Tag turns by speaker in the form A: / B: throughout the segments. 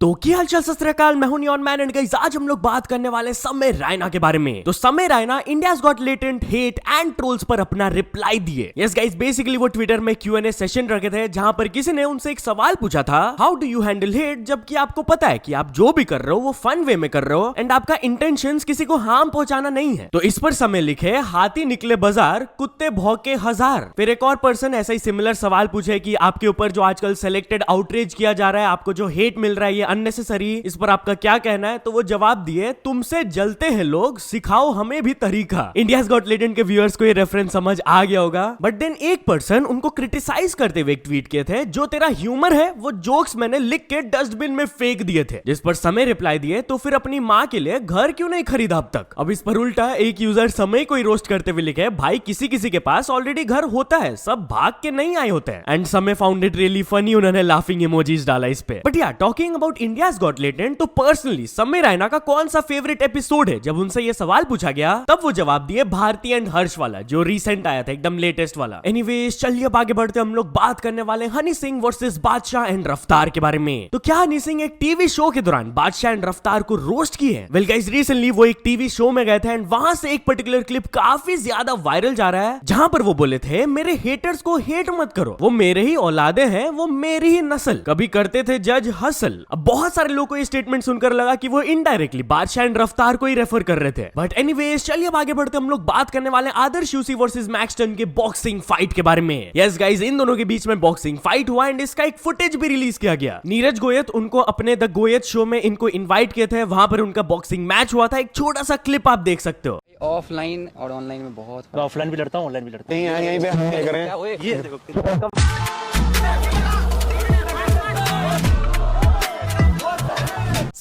A: तो क्या हालचाल सत श्री अकाल, मैं हूं नियॉन मैन एंड गाइस आज हम लोग बात करने वाले समय रैना के बारे में। तो समय Raina India's got latent hate and trolls पर अपना रिप्लाई दिए। यस गाइस, बेसिकली वो ट्विटर में Q&A सेशन रखे थे जहां पर किसी ने उनसे एक सवाल पूछा था, how do you handle hate, जबकि आपको पता है कि आप जो भी कर रहे हो वो फन वे में कर रहे हो एंड आपका इंटेंशंस किसी को हार्म पहुंचाना नहीं है। तो इस पर समय लिखे, हाथी निकले बाजार, कुत्ते भौंके हजार। फिर एक और पर्सन ऐसा ही सिमिलर सवाल पूछे कि आपके ऊपर जो आजकल सेलेक्टेड आउटरीच किया जा रहा है, आपको जो हेट मिल रहा है ये अननेसेसरी, इस पर आपका क्या कहना है? तो वो जवाब दिए, तुमसे जलते हैं लोग, सिखाओ हमें भी तरीका। इंडियाज गॉट लेटेंट के व्यूअर्स को ये रेफरेंस समझ आ गया होगा। बट देन एक पर्सन उनको क्रिटिसाइज करते हुए एक ट्वीट किए थे, जो तेरा ह्यूमर है वो जोक्स मैंने लिख के डस्टबिन में फेंक दिए थे। जिस पर समय रिप्लाई दिए, तो फिर अपनी माँ के लिए घर क्यों नहीं खरीदा अब तक? अब इस पर उल्टा एक यूजर समय को ही रोस्ट करते हुए लिखे, भाई किसी किसी के पास ऑलरेडी घर होता है, सब भाग के नहीं आए होते हैं। एंड समय फाउंड इट रियली फनी, उन्होंने लाफिंग इमोजीज डाला इस पे। बट या talking about India's got latent, तो पर्सनली समय रैना का कौन सा फेवरेट एपिसोड है? जब उनसे ये सवाल पूछा गया तब वो जवाब दिए भारती एंड हर्ष वाला, जो रिसेंट आया था, एकदम लेटेस्ट वाला। एनीवेज चलिए अब आगे बढ़ते, हम लोग बात करने वाले हनी सिंह वर्सेस बादशाह एंड रफ्तार के बारे में। तो क्या हनी सिंह एक टीवी शो के दौरान बादशाह एंड रफ्तार को रोस्ट की है? वेल गाइस, रिसेंटली वो एक टीवी शो में गए थे एंड वहां से एक पर्टिकुलर क्लिप काफी ज्यादा वायरल जा रहा है, जहां पर वो बोले थे, मेरे हेटर्स को हेट मत करो, वो मेरे ही औलादे हैं, वो मेरी ही नस्ल, कभी करते थे जज हसल। अब बहुत सारे लोगों को ये स्टेटमेंट सुनकर लगा कि वो इनडायरेक्टली बादशाह एंड रफ्तार को ही रेफर कर रहे थे। बट एनीवेज चलिए अब आगे बढ़ते, हम लोग बात करने वाले आदर्श यूसी वर्सेस मैक्सटन के बॉक्सिंग फाइट के बारे में। यस गाइस, इन दोनों के बीच में बॉक्सिंग फाइट हुआ एंड इसका एक फुटेज भी रिलीज किया गया। नीरज गोयत उनको अपने द गोयत शो में इनको इनवाइट किए थे, वहां पर उनका बॉक्सिंग मैच हुआ था। एक छोटा सा क्लिप आप देख सकते हो।
B: ऑफलाइन और ऑनलाइन में बहुत
C: ऑफलाइन भी लड़ता हूँ, ऑनलाइन भी लड़ता हूँ।
D: यहीं पे हम करें।
C: ये देखो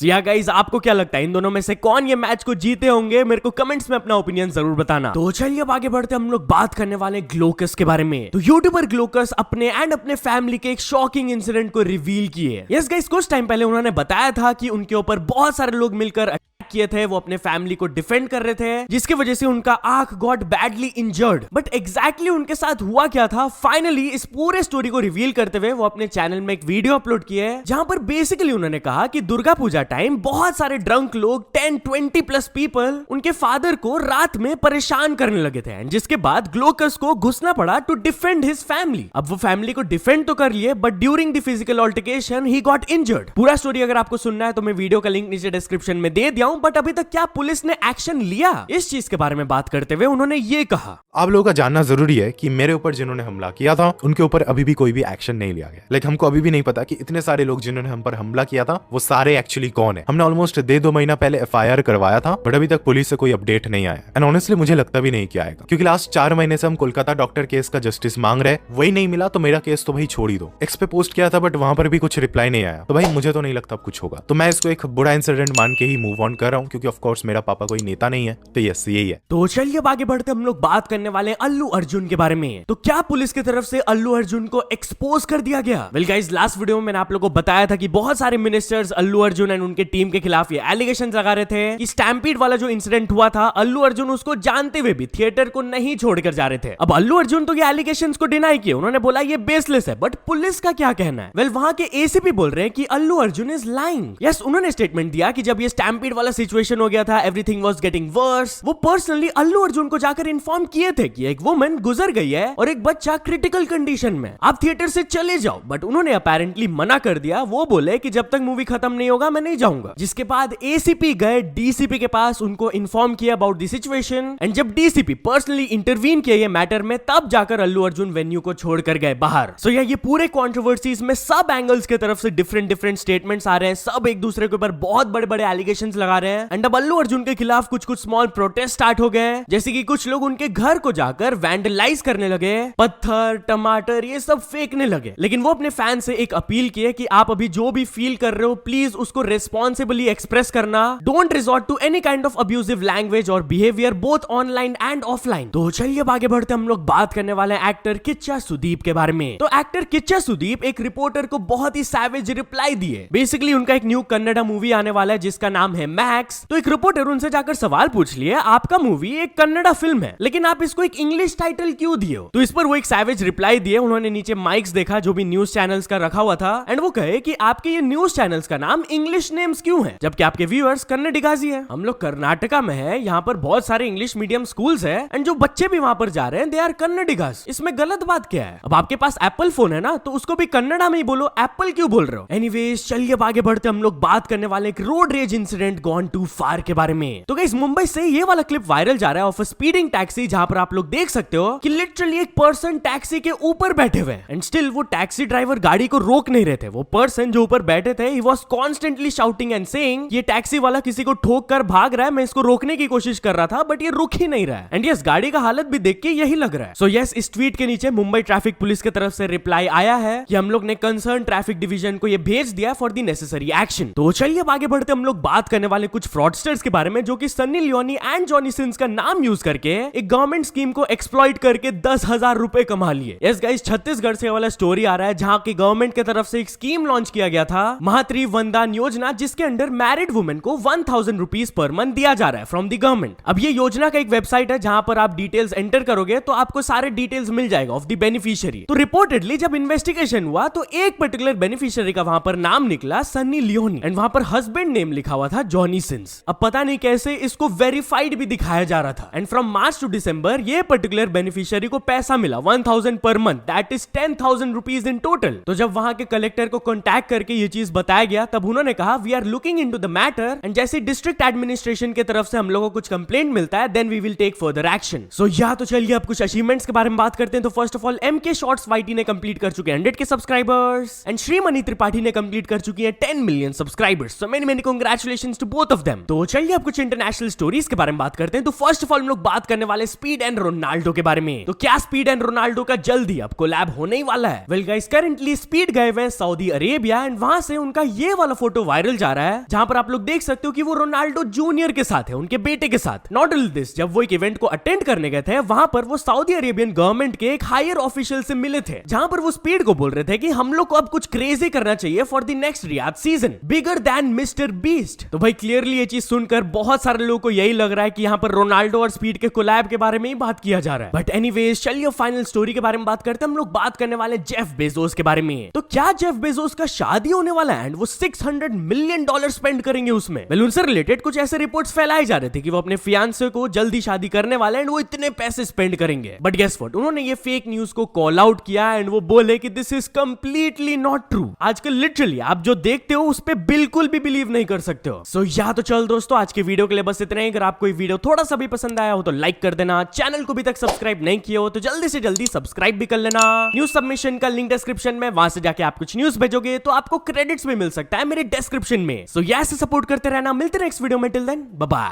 A: या गाइस, आपको क्या लगता है इन दोनों में से कौन ये मैच को जीते होंगे? मेरे को कमेंट्स में अपना ओपिनियन जरूर बताना। तो चलिए अब आगे बढ़ते, हम लोग बात करने वाले ग्लोकस के बारे में। तो यूट्यूबर ग्लोकस अपने फैमिली के एक शॉकिंग इंसिडेंट को रिवील किए। यस गाइस, कुछ टाइम पहले उन्होंने बताया था कि उनके ऊपर बहुत सारे लोग मिलकर किए थे, वो अपने फैमिली को डिफेंड कर रहे थे, जिसकी वजह से उनका आंख got badly injured. But exactly उनके साथ हुआ क्या था? फाइनली इस पूरे स्टोरी को रिवील करते हुए वो अपने चैनल में एक वीडियो अपलोड किए, जहां पर बेसिकली उन्होंने कहा कि दुर्गा पूजा टाइम बहुत सारे ड्रंक लोग 10-20 प्लस पीपल उनके फादर को रात में परेशान करने लगे थे, जिसके बाद ग्लोकस को घुसना पड़ा टू डिफेंड हिज फैमिली। अब वो फैमिली को डिफेंड तो कर लिए, but during the physical altercation he got injured. पूरा स्टोरी अगर आपको सुनना है तो मैं वीडियो का लिंक नीचे डिस्क्रिप्शन में दे दिया हूं। बट अभी तक क्या पुलिस ने एक्शन लिया? इस चीज के बारे में बात करते हुए उन्होंने ये कहा,
D: आप लोगों का जानना जरूरी है कि मेरे ऊपर जिन्होंने हमला किया था उनके ऊपर अभी भी कोई भी एक्शन नहीं लिया गया। लाइक हमको अभी भी नहीं पता कि इतने सारे लोग जिन्होंने हम पर हमला किया था वो सारे एक्चुअली कौन है। हमने ऑलमोस्ट 2 महीना पहले FIR करवाया था, बट अभी तक पुलिस से कोई अपडेट नहीं आया। एंड ऑनेस्टली मुझे लगता भी नहीं कि आएगा, क्योंकि लास्ट 4 महीने से हम कोलकाता डॉक्टर केस का जस्टिस मांग रहे, वही नहीं मिला तो मेरा केस तो भाई छोड़ ही दो। एक्स पे पोस्ट किया था बट वहां पर भी कुछ रिप्लाई नहीं आया, तो भाई मुझे तो नहीं लगता अब कुछ होगा। तो मैं इसको एक बुरा इंसिडेंट मान के ही मूव ऑन कर रहा हूँ, क्योंकि ऑफ कोर्स मेरा पापा कोई नेता नहीं है। तो यस, यही है।
A: तो चलिए अब आगे बढ़ते, हम लोग बात करने वाले अल्लू अर्जुन के बारे में। तो क्या पुलिस की तरफ से अल्लू अर्जुन को एक्सपोज कर दिया गया? वेल गाइस, लास्ट वीडियो में मैंने आप लोगों को बताया था कि बहुत सारे मिनिस्टर्स अल्लू अर्जुन एंड उनके टीम के खिलाफ ये एलिगेशंस लगा रहे थे कि स्टैम्पीड वाला जो इंसिडेंट हुआ था, अल्लू अर्जुन उसको जानते हुए भी थिएटर को नहीं छोड़कर जा रहे थे। अब अल्लू अर्जुन तो ये एलिगेशंस को डिनाई किए, उन्होंने बोला ये बेसलेस है। बट पुलिस का क्या कहना है? वेल, वहां के ACP बोल रहे हैं कि Allu Arjun is lying. Yes, उन्होंने स्टेटमेंट दिया कि जब ये स्टैम्पीड वाला सिचुएशन हो गया था, एवरीथिंग वाज गेटिंग वर्स, वो पर्सनली अल्लू अर्जुन को जाकर इन्फॉर्म किए थे कि एक वुमन गुजर गई है और एक बच्चा क्रिटिकल कंडीशन में, आप थिएटर से चले जाओ। बट उन्होंने अपेरेंटली मना कर दिया, वो बोले कि जब तक मूवी खत्म नहीं होगा मैं नहीं जाऊंगा। जिसके बाद ACP गए DCP के पास, उनको इन्फॉर्म किया अबाउट द सिचुएशन, एंड जब DCP पर्सनली इंटरवीन किया ये मैटर में, तब जाकर अल्लू अर्जुन वेन्यू को छोड़कर गए बाहर। सो ये पूरे कंट्रोवर्सीज में सब एंगल्स के तरफ से डिफरेंट स्टेटमेंट्स आ रहे हैं, सब एक दूसरे के ऊपर बहुत बड़े एलिगेशंस लगा रहे हैं। एंड अब अल्लू अर्जुन के खिलाफ कुछ स्मॉल प्रोटेस्ट स्टार्ट हो गए, जैसे कि कुछ लोग उनके घर को जाकर वैंडलाइज करने लगे, पत्थर टमाटर ये सब फेंकने लगे। लेकिन वो अपने फैन से एक अपील किए कि आप अभी जो भी फील कर रहे हो प्लीज उसको रेस्पॉन्सिबली एक्सप्रेस करना, don't resort to any kind of abusive language और behaviour both online and offline. तो चलिए अब आगे बढ़ते, हम लोग बात करने वाले एक्टर किच्चा सुदीप के बारे में। तो एक्टर किच्चा सुदीप एक रिपोर्टर को बहुत ही सैवेज रिप्लाई दिए। बेसिकली उनका एक न्यू कन्नड़ा मूवी आने वाला है जिसका नाम है मैड, मैक्स। तो एक रिपोर्टर उनसे जाकर सवाल पूछ लिए, आपका मूवी एक कन्नड़ा फिल्म है लेकिन आप इसको एक इंग्लिश टाइटल क्यों दिए हो? तो इस पर वो एक सैवेज रिप्लाई दिए। उन्होंने नीचे माइक्स देखा जो भी न्यूज चैनल्स का रखा हुआ था एंड वो कहे कि आपके ये न्यूज चैनल्स का नाम इंग्लिश नेम्स क्यों है जबकि आपके व्यूअर्स कन्नडिगाज ही है। हम लोग कर्नाटका में है, यहाँ पर बहुत सारे इंग्लिश मीडियम स्कूल्स है एंड जो बच्चे भी वहां पर जा रहे हैं दे आर कन्नडिगाज। इसमें गलत बात क्या है? अब आपके पास एप्पल फोन है ना तो उसको भी कन्नड़ा में ही बोलो, एप्पल क्यों बोल रहे हो? एनीवेज चलिए अब आगे बढ़ते हम लोग बात करने वाले एक road rage incident gone too far के बारे में। तो गाइस मुंबई से ये वाला क्लिप वायरल जा रहा है ऑफ अ स्पीडिंग टैक्सी जहां पर आप लोग देख सकते हो कि लिटरली एक पर्सन टैक्सी के ऊपर बैठे हुए एंड स्टिल वो टैक्सी ड्राइवर गाड़ी को रोक नहीं रहे थे। वो पर्सन जो ऊपर बैठे थे he was constantly shouting and saying ये टैक्सी वाला किसी को ठोक कर भाग रहा है, मैं इसको रोकने की कोशिश कर रहा था बट ये रुक ही नहीं रहा है। एंड यस गाड़ी का हालत भी देख के यही लग रहा है। सो यस इस ट्वीट के नीचे मुंबई ट्रैफिक पुलिस की तरफ से रिप्लाई आया है कि हम लोग ने कंसर्न ट्रैफिक डिवीजन को ये भेज दिया फॉर द नेसेसरी एक्शन। तो चलिए अब आगे बढ़ते हम लोग बात करने वाले कुछ फ्रॉडस्टर्स के बारे में जो कि Sunny Leone and Johnny Sins का नाम यूज करके एक गवर्नमेंट स्कीम को एक्सप्लॉइट करके 10,000 रुपए कमा लिए। यस गाइस छत्तीसगढ़ से वाला स्टोरी आ रहा है जहां की गवर्नमेंट की तरफ से एक स्कीम लॉन्च किया गया था महात्री वंदन योजना, जिसके अंडर मैरिड वुमेन को 1000 रुपीज पर मंथ दिया जा रहा है फ्रॉम द गवर्नमेंट। अब ये योजना का एक वेबसाइट है जहां पर आप डिटेल्स एंटर करोगे तो आपको सारे डिटेल्स मिल जाएगा ऑफ द बेनिफिशियरी। तो रिपोर्टेडली जब इन्वेस्टिगेशन हुआ तो एक पर्टिकुलर बेनिफिशियरी का वहां पर नाम निकला सन्नी लियोनी एंड वहां पर हस्बैंड नेम लिखा हुआ था जॉनी सिंस। अब पता नहीं कैसे इसको वेरीफाइड भी दिखाया जा रहा था एंड फ्रॉम मार्च टू दिसंबर ये पर्टिकुलर बेनिफिशियरी को पैसा मिला 1000 per month, that is 10,000 rupees in total. तो जब वहां के कलेक्टर को कांटेक्ट करके ये चीज बताया गया तब उन्होंने कहा we are looking into the matter and जैसे डिस्ट्रिक्ट एडमिनिस्ट्रेशन की तरफ से हम लोगों को कुछ कंप्लेंट मिलता है then we will take further action. So yeah तो चलिए अब कुछ अचीवमेंट्स के बारे में बात करते हैं। तो first of all MK shorts YT ने कंप्लीट कर चुके हैं 100 के सब्सक्राइबर्स एंड श्रीमणि त्रिपाठी ने कंप्लीट कर चुकी है 10 million subscribers. So many congratulations to both of them. तो चलिए अब कुछ इंटरनेशनल स्टोरीज के बारे में बात करते हैं। तो फर्स्ट ऑफ ऑल हम लोग बात करने वाले स्पीड एंड रोनाल्डो के बारे में। तो क्या स्पीड एंड रोनाल्डो का जल्दी अब कोलैब होने ही वाला है? वेल गाइस करंटली स्पीड गए हुए हैं सऊदी अरेबिया एंड वहां से उनका ये वाला फोटो वायरल जा रहा है जहां पर आप लोग देख सकते हो कि वो रोनाल्डो जूनियर के साथ है, उनके बेटे के साथ। नॉट ओनली दिस, जब वो एक इवेंट को अटेंड करने गए थे वहां पर वो सऊदी अरेबियन गवर्नमेंट के एक हायर ऑफिशियल से मिले थे जहां पर वो स्पीड को बोल रहे थे कि हम लोग को अब कुछ क्रेजी करना चाहिए for the next Riyadh season, bigger than mister beast. तो भाई क्लियरली ये चीज सुनकर बहुत सारे लोगों को यही लग रहा है कि यहाँ पर रोनाल्डो और स्पीड के कोलैब के बारे में ही बात किया जा रहा है। बट एनीवेज चलिए फाइनल स्टोरी के बारे में बात करते हैं। हम लोग बात करने वाले जेफ बेजोस के बारे में। तो क्या जेफ बेजोस का शादी होने वाला है एंड वो $600 मिलियन स्पेंड करेंगे उसमें? वेल उनसे रिलेटेड कुछ ऐसे रिपोर्ट्स फैलाए जा रहे थे कि वो अपने फियांसे को जल्दी शादी करने वाले एंड वो इतने पैसे स्पेंड करेंगे। बट गेस व्हाट, उन्होंने ये फेक न्यूज को कॉल आउट किया एंड वो बोले कि this is completely not true. आजकल लिटरली आप जो देखते हो उस पे बिल्कुल भी बिलीव नहीं कर सकते हो। सो या तो चल दोस्तों आज के वीडियो के लिए बस इतना ही। अगर आपको ये वीडियो थोड़ा सा भी पसंद आया हो तो लाइक कर देना, चैनल को भी तक सब्सक्राइब नहीं किया हो तो जल्दी से जल्दी सब्सक्राइब भी कर लेना। न्यूज सबमिशन का लिंक डिस्क्रिप्शन में, वहां से जाके आप कुछ न्यूज भेजोगे तो आपको क्रेडिट्स भी मिल सकता है मेरे डिस्क्रिप्शन में। सो ऐसे सपोर्ट करते रहना। मिलते हैं नेक्स्ट वीडियो में, टिल देन बाय बाय।